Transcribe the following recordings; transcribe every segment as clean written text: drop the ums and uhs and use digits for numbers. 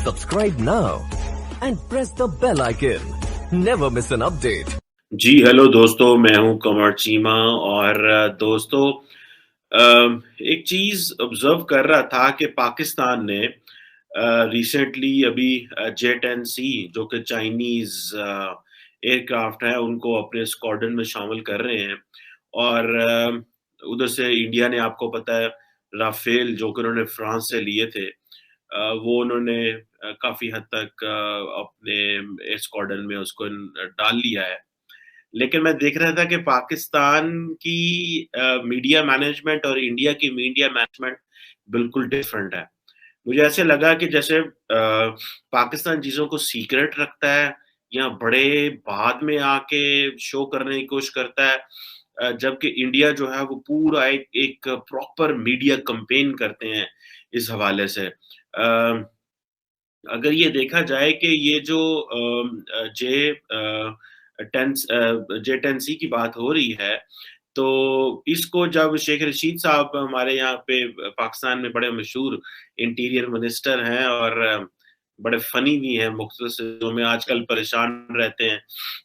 Subscribe now and press the bell icon. Never miss an update. जी hello दोस्तों, मैं हूं कमर चीमा। और दोस्तों, एक चीज़ ऑब्जर्व कर रहा था कि पाकिस्तान ने रिसेंटली अभी J-10C जो कि चाइनीज़ एयरक्राफ्ट है उनको अपने स्क्वाड्रन में शामिल कर रहे हैं। और उधर से इंडिया ने, आपको पता है, राफेल जो कि उन्होंने फ्रांस से लिए थे, वो उन्होंने काफ़ी हद तक अपने स्क्वाड्रन में उसको डाल लिया है। लेकिन मैं देख रहा था कि पाकिस्तान की मीडिया मैनेजमेंट और इंडिया की मीडिया मैनेजमेंट बिल्कुल डिफरेंट है। मुझे ऐसे लगा कि जैसे पाकिस्तान चीज़ों को सीक्रेट रखता है या बड़े बाद में आके शो करने की कोशिश करता है, जबकि इंडिया जो है वो पूरा एक एक प्रॉपर मीडिया कैंपेन करते हैं इस हवाले से। अगर ये देखा जाए कि ये जो J-10C की बात हो रही है, तो इसको जब शेख रशीद साहब हमारे यहाँ पे पाकिस्तान में बड़े मशहूर इंटीरियर मिनिस्टर हैं और बड़े फ़नी भी हैं, मुख्तलिफ चीज़ों में आजकल परेशान रहते हैं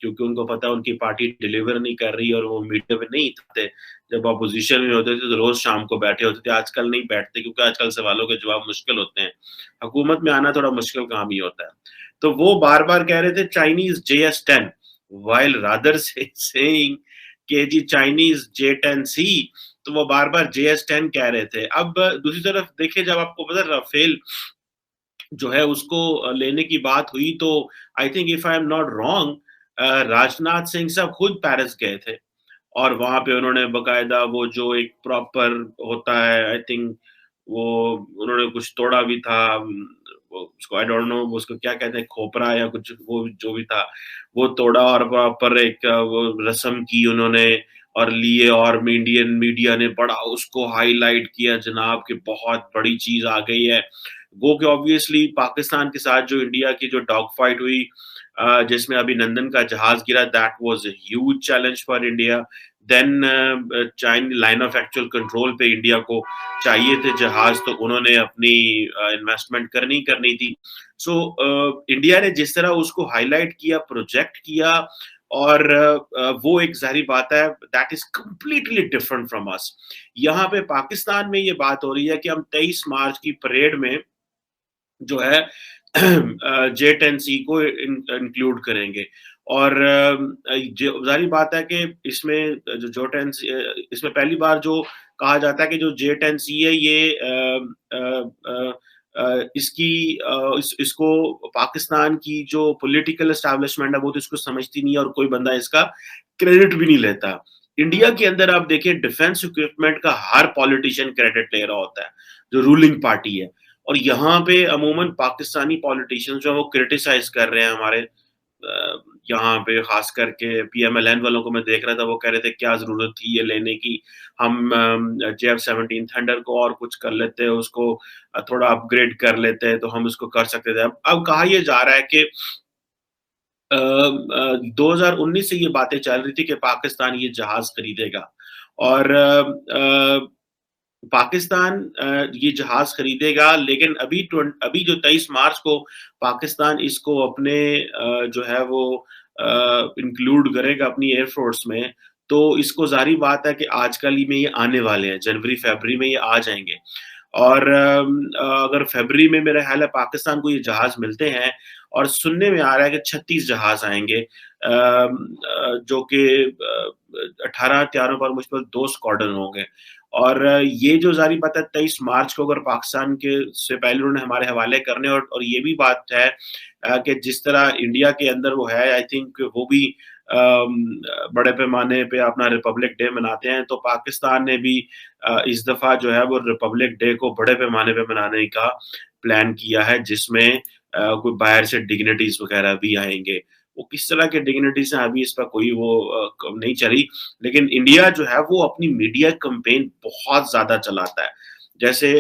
क्योंकि उनको पता है उनकी पार्टी डिलीवर नहीं कर रही और वो मीडिया पे नहीं थे। जब अपोज़िशन में होते थे तो रोज़ शाम को बैठे होते थे, आजकल नहीं बैठते क्योंकि आजकल सवालों के जवाब मुश्किल होते हैं। हुकूमत में आना थोड़ा मुश्किल काम ही होता है। तो वो बार-बार कह रहे थे चाइनीज़ JS-10 व्हाइल रादर से सेइंग कि जी चाइनीज़ J-10C, तो वो बार-बार JS-10 कह रहे थे। अब दूसरी तरफ देखिए, जब आपको पता है राफेल जो है उसको लेने की बात हुई, तो I think if I am not wrong, Rajnath Singh साहब खुद पेरिस गए थे और वहाँ पे उन्होंने बाकायदा वो जो एक प्रॉपर होता है, आई थिंक वो उन्होंने कुछ तोड़ा भी था, वो उसको आई डोंट नो उसको क्या कहते हैं, खोपरा या कुछ, वो जो भी था वो तोड़ा और प्रॉपर एक वो रस्म की उन्होंने और लिए, और इंडियन मीडिया ने बड़ा उसको हाईलाइट किया जनाब कि बहुत बड़ी चीज़ आ गई है। गो कि ऑब्वियसली पाकिस्तान के साथ जो इंडिया की जो डॉग फाइट हुई, जिसमें अभिनंदन का जहाज गिरा, that was a huge challenge for India. Then China line of actual control पे इंडिया को चाहिए थे जहाज, तो उन्होंने अपनी इन्वेस्टमेंट करनी थी। सो इंडिया ने जिस तरह उसको हाईलाइट किया, प्रोजेक्ट किया, और वो एक ज़ाहिर बात है that is completely different from us. यहाँ पे पाकिस्तान में ये बात हो रही है कि हम 23 मार्च की परेड में जो है J-10C को इंक्लूड करेंगे। और ज़ाहिर बात है कि इसमें जो जो 10 इसमें पहली बार जो कहा जाता है कि जो J-10C है ये इसकी इसको पाकिस्तान की जो पॉलिटिकल एस्टेब्लिशमेंट है वो तो इसको समझती नहीं है और कोई बंदा इसका क्रेडिट भी नहीं लेता। इंडिया के अंदर आप देखिए डिफेंस इक्विपमेंट का हर पॉलिटिशियन क्रेडिट ले रहा होता है, जो रूलिंग पार्टी है। और यहाँ पे अमूमन पाकिस्तानी पॉलिटिशियंस जो है वो क्रिटिसाइज़ कर रहे हैं हमारे यहाँ पे, ख़ास करके पीएमएलएन वालों को मैं देख रहा था, वो कह रहे थे क्या ज़रूरत थी ये लेने की, हम JF-17 थंडर को और कुछ कर लेते, उसको थोड़ा अपग्रेड कर लेते तो हम उसको कर सकते थे। अब कहा ये जा रहा है कि 2019 से ये बातें चल रही थी कि पाकिस्तान ये जहाज़ खरीदेगा और पाकिस्तान ये जहाज़ खरीदेगा, लेकिन अभी जो 23 मार्च को पाकिस्तान इसको अपने जो है वो इंक्लूड करेगा अपनी एयर फ़ोर्स में, तो इसको ज़ाहिर बात है कि आजकल ही में ये आने वाले हैं, जनवरी-फ़रवरी में ये आ जाएँगे। और अगर फ़रवरी में मेरा ख़्याल है पाकिस्तान को ये जहाज़ मिलते हैं, और सुनने में आ रहा है कि 36 जहाज़ आएँगे, जो कि 18 हथियारों पर मुश्तमिल 2 स्क्वाड्रन होंगे। और ये जो ज़ाहिर बात है 23 मार्च को अगर पाकिस्तान के से पहले उन्होंने हमारे हवाले करने, और ये भी बात है कि जिस तरह इंडिया के अंदर वो है, आई थिंक वो भी बड़े पैमाने पे अपना रिपब्लिक डे मनाते हैं, तो पाकिस्तान ने भी इस दफ़ा जो है वो रिपब्लिक डे को बड़े पैमाने पे मनाने का प्लान किया है, जिसमें कोई बाहर से डिग्निटीज़ वगैरह भी आएँगे। वो किस तरह के डिग्निटीज़ हैं अभी इस पर कोई वो नहीं चली, लेकिन इंडिया जो है वो अपनी मीडिया कैंपेन बहुत ज़्यादा चलाता है। जैसे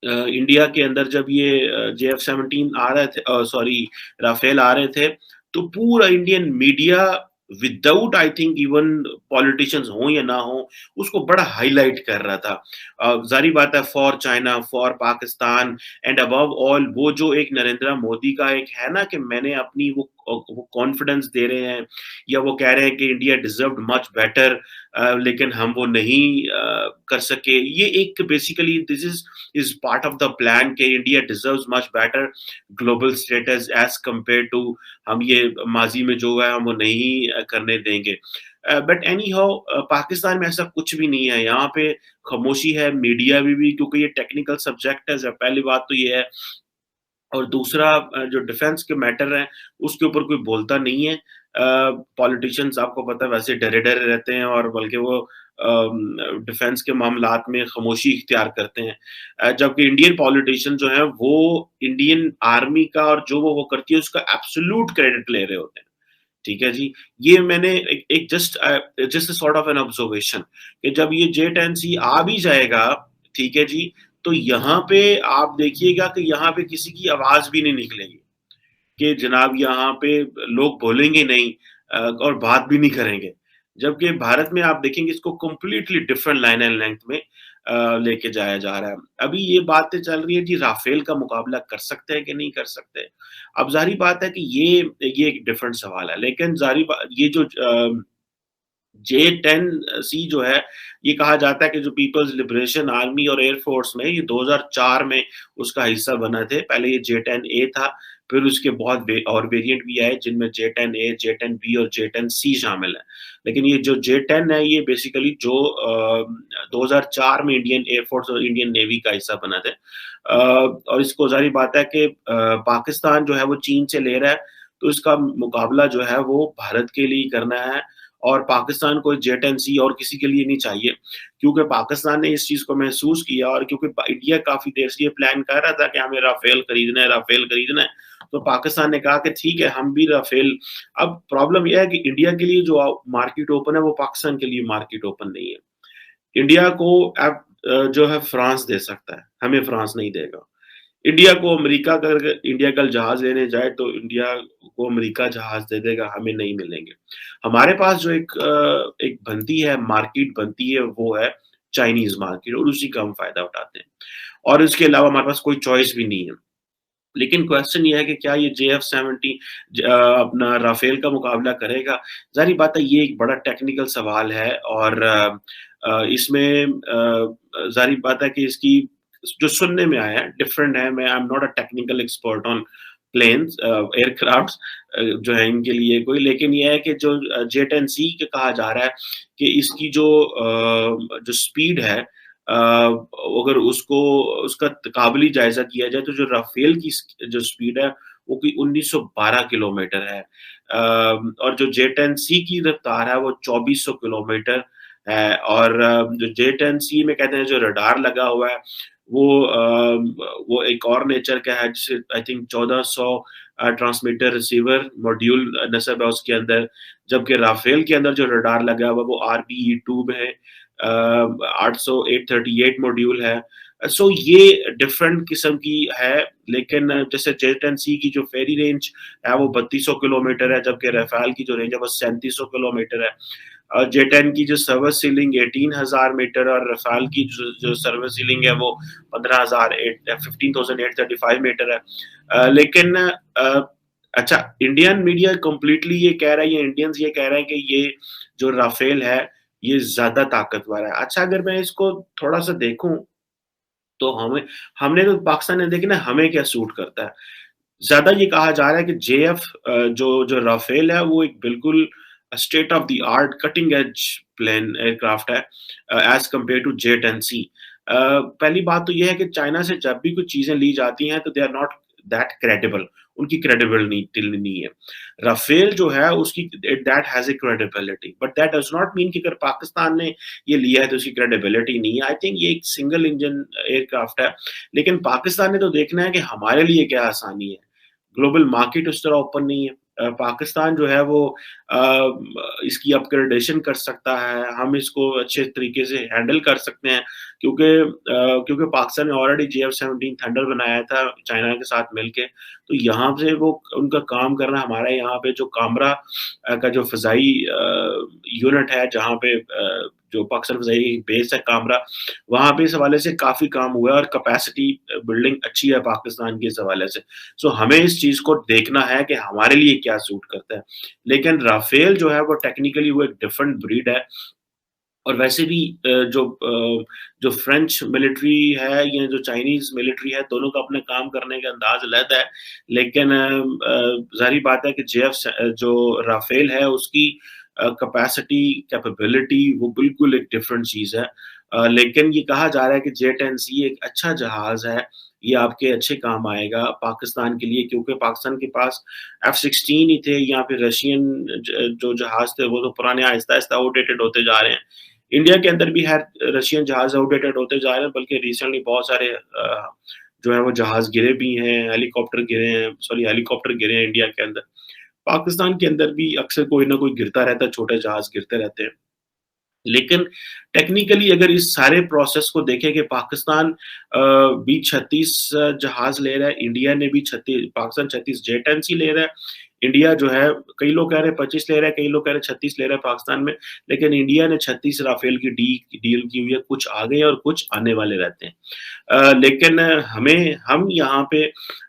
इंडिया के अंदर जब ये JF-17 आ रहे थे, सॉरी राफेल आ रहे थे, तो पूरा Indian media without I think even politicians हों या ना हों, उसको बड़ा हाइलाइट कर रहा था। ज़ाहिर बात है for China, for Pakistan and above all वो जो एक नरेंद्र मोदी का एक है ना कि मैंने अपनी वो कॉन्फिडेंस दे रहे हैं या वो कह रहे हैं कि इंडिया डिज़र्व्ड मच बेटर लेकिन हम वो नहीं कर सके। ये एक basically this is part of the plan कि India deserves much better global status as compared to हम ये माज़ी में जो है हम वो नहीं करने देंगे। बट एनी हाउ पाकिस्तान में ऐसा कुछ भी नहीं है, यहाँ पे खामोशी है मीडिया में भी क्योंकि ये टेक्निकल सब्जेक्ट है, पहली बात तो ये है और दूसरा जो डिफेंस के मैटर हैं, उसके ऊपर कोई बोलता नहीं है। पॉलिटिशियंस आपको पता है वैसे डरे-डरे रहते हैं और बल्कि वो डिफेंस के मामलात में खामोशी इख्तियार करते हैं। जबकि इंडियन पॉलिटिशियन जो हैं, वो इंडियन आर्मी का और जो वो करती है, उसका एब्सोल्यूट क्रेडिट ले रहे होते हैं। ठीक है जी। ये मैंने एक just sort of an observation कि जब ये J-10C आ भी जाएगा, ठीक है जी, तो यहाँ पे आप देखिएगा कि यहाँ पे किसी की आवाज़ भी नहीं निकलेगी कि जनाब यहाँ पे लोग बोलेंगे नहीं और बात भी नहीं करेंगे। जबकि भारत में आप देखेंगे इसको completely different line and length में लेके जाया जा रहा है। अभी ये बातें चल रही है जी राफेल का मुकाबला कर सकते हैं कि नहीं कर सकते। अब ज़ाहिर बात है कि ये एक डिफरेंट सवाल है। लेकिन ज़ाहिर बा ये जो J-10C जो है, ये कहा जाता है कि जो पीपल्स लिबरेशन आर्मी और एयर फोर्स में ये 2004 में उसका हिस्सा बना थे। पहले ये J-10A था, फिर उसके बहुत और वेरिएंट भी आए जिनमें J-10A, J-10B और J-10C शामिल है। लेकिन ये जो J-10 है ये बेसिकली जो 2004 में इंडियन एयर फोर्स और इंडियन नेवी का हिस्सा बना थे। और इसको ज़ाहिर बात है कि पाकिस्तान जो है वो चीन से ले रहा है, तो इसका मुकाबला जो है वो भारत के लिए ही करना है और पाकिस्तान को J-10C और किसी के लिए नहीं चाहिए, क्योंकि पाकिस्तान ने इस चीज़ को महसूस किया और क्योंकि इंडिया काफ़ी देर से ये प्लान कर रहा था कि हमें राफेल खरीदना है, राफेल खरीदना है, तो पाकिस्तान ने कहा कि ठीक है, हम भी राफेल अब प्रॉब्लम ये है कि इंडिया के लिए जो मार्केट ओपन है, वो पाकिस्तान के लिए मार्केट ओपन नहीं है। इंडिया को अब जो है फ्रांस दे सकता है, हमें फ्रांस नहीं देगा। इंडिया को अमेरिका अगर इंडिया कल जहाज़ लेने जाए तो इंडिया को अमेरिका जहाज़ दे देगा, हमें नहीं मिलेंगे। हमारे पास जो एक बनती है, मार्केट बनती है, वो है चाइनीज़ मार्केट और उसी का हम फ़ायदा उठाते हैं। और इसके अलावा हमारे पास कोई चॉइस भी नहीं है। लेकिन क्वेश्चन ये है कि क्या ये JF-70 अपना राफेल का मुकाबला करेगा? ज़ाहिर बात है ये एक बड़ा टेक्निकल सवाल है और इसमें ज़ाहिर बात है कि इसकी जो सुनने में आया है डिफरेंट है। मैं I am not a technical expert on planes aircrafts जो है इनके लिए कोई लेकिन ये है कि जो J-10C के कहा जा रहा है कि इसकी जो स्पीड है अगर उसको उसका काबिली जायज़ा किया जाए तो जो राफेल की जो स्पीड है वो कोई 1912 किलोमीटर है। और जो J-10C की रफ़्तार है वो 2400 किलोमीटर है और जो J-10C में कहते हैं जो रडार लगा हुआ है वो एक और नेचर का है जिसे I think 1400 transmitter receiver module नस्ब है उसके अंदर, जबकि राफेल के अंदर जो रडार लगा हुआ है वो RBE-2 में है। 838 मॉड्यूल है। सो ये डिफरेंट किस्म की है लेकिन जैसे J-10C की जो फेरी रेंज है वो 3200 किलोमीटर है जबकि राफेल की जो रेंज है वो 3700 किलोमीटर है। J-10 की जो सर्विस सीलिंग 18,000 मीटर और राफेल की जो सर्विस सीलिंग है वो 15,835 मीटर है। लेकिन अच्छा इंडियन मीडिया कंप्लीटली ये कह रहा है ये इंडियंस ये कह रहे हैं कि ये जो राफेल है ये ज़्यादा ताकतवर है। अच्छा अगर मैं इसको थोड़ा-सा देखूँ, तो हमने तो पाकिस्तान ने देखी ना हमें क्या सूट करता है। ज़्यादा ये कहा जा रहा है कि जो राफेल है वो एक बिल्कुल state of the art cutting edge plane aircraft है एज़ कंपेयर्ड टू J-10C। पहली बात तो ये है कि चाइना से जब भी कुछ चीज़ें ली जाती हैं तो they are not that credible उनकी क्रेडिबिलिटी नहीं है। राफेल जो है उसकी that has a credibility but that does not mean कि अगर पाकिस्तान ने ये लिया है तो उसकी क्रेडिबिलिटी नहीं है। आई थिंक ये एक सिंगल इंजन एयरक्राफ्ट है, लेकिन पाकिस्तान ने तो देखना है कि हमारे लिए क्या आसानी है। ग्लोबल मार्केट उस तरह ओपन नहीं है। पाकिस्तान जो है वो इसकी अपग्रेडेशन कर सकता है, हम इसको अच्छे तरीके से हैंडल कर सकते हैं। क्योंकि पाकिस्तान ने ऑलरेडी JF-17 थंडर बनाया था चाइना के साथ मिलके, तो यहाँ से वो उनका काम करना हमारे यहाँ पे जो कामरा का जो फ़िज़ाई यूनिट है जहाँ पे जो पाकिस्तान फ़िज़ाई बेस है कामरा, वहाँ पे इस हवाले से काफ़ी काम हुआ है और कैपेसिटी बिल्डिंग अच्छी है पाकिस्तान की इस हवाले से। सो हमें इस चीज़ को देखना है कि हमारे लिए क्या सूट करता है। लेकिन राफ़ेल जो है वो टेक्निकली वो एक डिफरेंट ब्रीड है और वैसे भी जो फ्रेंच मिलिट्री है या जो चाइनीज़ मिलिट्री है, दोनों का अपने काम करने का अंदाज़ अलग है। लेकिन ज़ाहिर-सी बात है कि जो राफ़ेल है उसकी कैपेसिटी, कैपेबिलिटी वो बिल्कुल एक डिफरेंट चीज़ है। लेकिन ये कहा जा रहा है कि J-10C एक अच्छा जहाज़ है, ये आपके अच्छे काम आएगा पाकिस्तान के लिए क्योंकि पाकिस्तान के पास F-16 ही थे या फिर रशियन जो जहाज़ थे वो तो पुराने आहिस्ता-आहिस्ता आउटडेटेड होते जा रहे हैं। इंडिया के अंदर भी है रशियन जहाज़ आउटडेटेड होते जा रहे हैं, बल्कि रिसेंटली बहुत सारे जो है वो जहाज़ गिरे भी हैं, हेलीकॉप्टर गिरे हैं इंडिया के अंदर। पाकिस्तान के अंदर भी अक्सर कोई ना कोई गिरता रहता है, छोटे जहाज़ गिरते रहते हैं। लेकिन टेक्निकली अगर इस सारे प्रोसेस को देखें कि पाकिस्तान भी 36 जहाज़ ले रहा है, इंडिया ने भी 36 पाकिस्तान 36 J-10C ले रहा है। इंडिया जो है कई लोग कह रहे हैं 25 ले रहा है, कई लोग कह रहे हैं 36 ले रहा है पाकिस्तान में, लेकिन इंडिया ने 36 राफेल की डील की हुई है, कुछ आ गए हैं और कुछ आने वाले रहते हैं। लेकिन हम यहाँ पे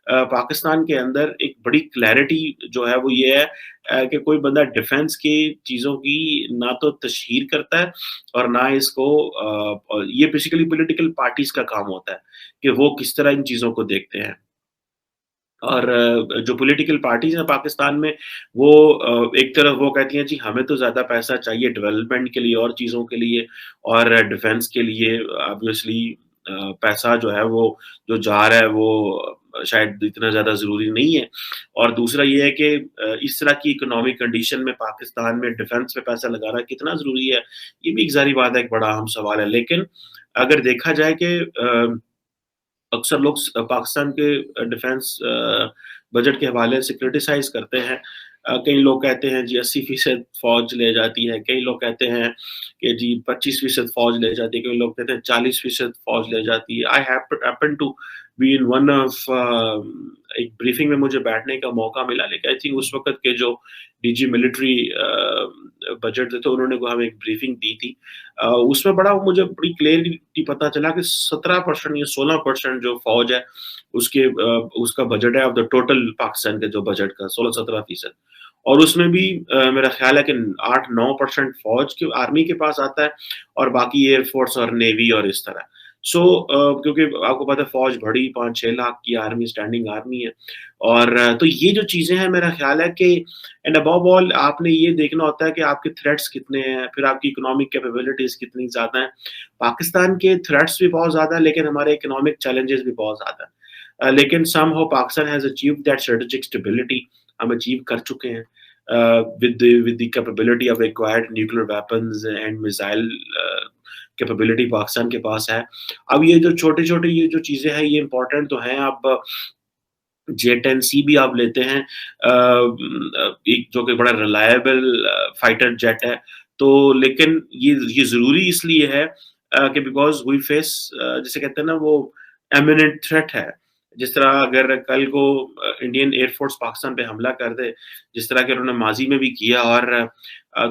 पाकिस्तान के अंदर एक बड़ी क्लैरिटी जो है वो ये है कि कोई बंदा डिफेंस की चीज़ों की ना तो तशहीर करता है और ना इसको ये बेसिकली पॉलिटिकल पार्टीज़ का काम होता है कि वो किस तरह इन चीज़ों को देखते हैं। और जो पॉलिटिकल पार्टीज़ हैं पाकिस्तान में वो एक तरफ वो कहती हैं जी हमें तो ज़्यादा पैसा चाहिए डेवलपमेंट के लिए और चीज़ों के लिए और डिफेंस के लिए ऑब्वियसली पैसा जो है वो जो जा रहा है वो शायद इतना ज़्यादा ज़रूरी नहीं है। और दूसरा ये है कि इस तरह की इकोनॉमिक कंडीशन में पाकिस्तान में डिफेंस पे पैसा लगाना कितना ज़रूरी है, ये भी एक ज़ाहिर बात है, एक बड़ा अहम सवाल है। लेकिन अगर देखा जाए कि अक्सर लोग पाकिस्तान के डिफेंस बजट के हवाले से क्रिटिसाइज़ करते हैं। कई लोग कहते हैं जी 80% फ़ौज ले जाती है, कई लोग कहते हैं कि जी 25% फ़ौज ले जाती है, कई लोग कहते हैं 40% फ़ौज ले जाती है। I happen to be in one of एक ब्रीफिंग में मुझे बैठने का मौका मिला, लेकिन आई थिंक उस वक़्त के जो डीजी मिलिट्री बजट थे, तो उन्होंने को हमें एक ब्रीफिंग दी थी। उसमें मुझे बड़ी क्लियरली पता चला कि 17% या 16% जो फ़ौज है, उसका बजट है ऑफ द टोटल पाकिस्तान के जो बजट का 16-17% और उसमें भी मेरा ख़्याल है कि 8-9% फ़ौज के आर्मी के पास आता है और बाकी एयर फ़ोर्स और नेवी और इस तरह। क्योंकि आपको पता है फ़ौज बड़ी 5-6 लाख की आर्मी स्टैंडिंग आर्मी है और तो ये जो चीज़ें हैं मेरा ख़्याल है कि एंड अबव ऑल आपने ये देखना होता है कि आपके थ्रेट्स कितने हैं, फिर आपकी इकोनॉमिक कैपेबिलिटीज़ कितनी ज़्यादा हैं। पाकिस्तान के थ्रेट्स भी बहुत ज़्यादा हैं, लेकिन हमारे इकोनॉमिक चैलेंजेस भी बहुत ज़्यादा हैं। लेकिन somehow Pakistan has achieved that strategic stability हम अचीव कर चुके हैं with the capability of acquired nuclear weapons and missile capability Pakistan के पास है। अब ये जो छोटे-छोटे ये जो चीज़ें हैं ये इम्पोर्टेंट तो हैं। अब J-10C भी आप लेते हैं एक जो कि बड़ा रिलायबल फाइटर जेट है। तो लेकिन ये ज़रूरी इसलिए है कि बिकॉज़ वी फेस जिसे कहते हैं ना वो इमिनेंट थ्रेट है। जिस तरह अगर कल को इंडियन एयर फ़ोर्स पाकिस्तान पे हमला कर दे, जिस तरह के उन्होंने माज़ी में भी किया और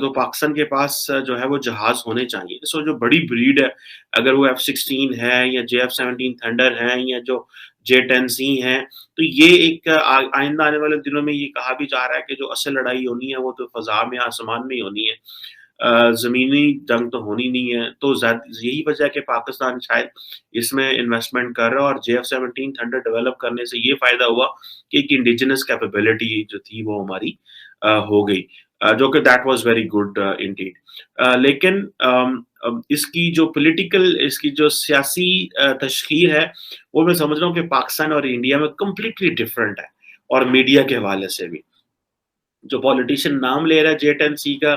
तो पाकिस्तान के पास जो है वो जहाज़ होने चाहिए। सो जो बड़ी ब्रीड है, अगर वो F-16 है या JF-17 थंडर है या जो J-10C हैं, तो ये एक आइंदा आने वाले दिनों में ये कहा भी जा रहा है कि जो असल लड़ाई होनी है वो तो फ़ज़ा में, आसमान में ही होनी है। ज़मीनी जंग तो होनी नहीं है, तो यही वजह है कि पाकिस्तान शायद इसमें इन्वेस्टमेंट कर रहा है और JF-17 थंडर डेवलप करने से ये फ़ायदा हुआ कि एक इंडिजिनस कैपेबिलिटी जो थी वो हमारी हो गई। जो कि that was very good Indeed. लेकिन इसकी जो सियासी तशकील है, वो मैं समझ रहा हूँ कि पाकिस्तान और इंडिया में कंप्लीटली डिफरेंट है और मीडिया के हवाले से भी। जो पॉलिटिशियन नाम ले रहा है J-10C का,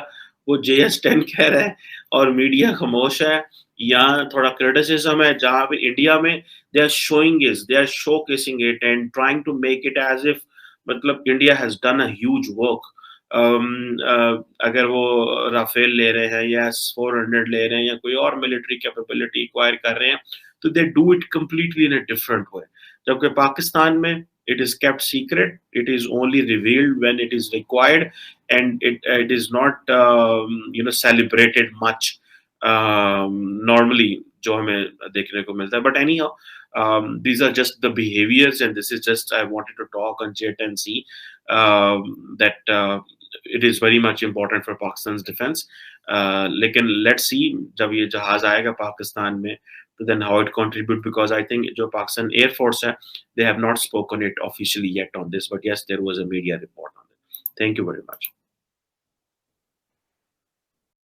वो JS-10 कह रहा है और मीडिया खामोश है या थोड़ा क्रिटिसिज्म है, जहाँ पे इंडिया में they are showcasing it and trying to make it as if मतलब India has done a huge work अगर वो राफेल ले रहे हैं या S-400 ले रहे हैं या कोई और मिलिट्री कैपेबिलिटी एक्वायर कर रहे हैं, तो they do it completely in a different way. जबकि पाकिस्तान में it is kept secret, it is only revealed when it is required, and it is not celebrated much normally, जो हमें देखने को मिलता है। But anyhow, these are just the behaviors, and this is just I wanted to talk on it and see that it is very much important for Pakistan's defense. लेकिन let's see जब ये जहाज आएगा पाकिस्तान में, तो then how it contribute, because I think जो Pakistan Air Force है, they have not spoken it officially yet on this, but yes, there was a media report on it. Thank you very much.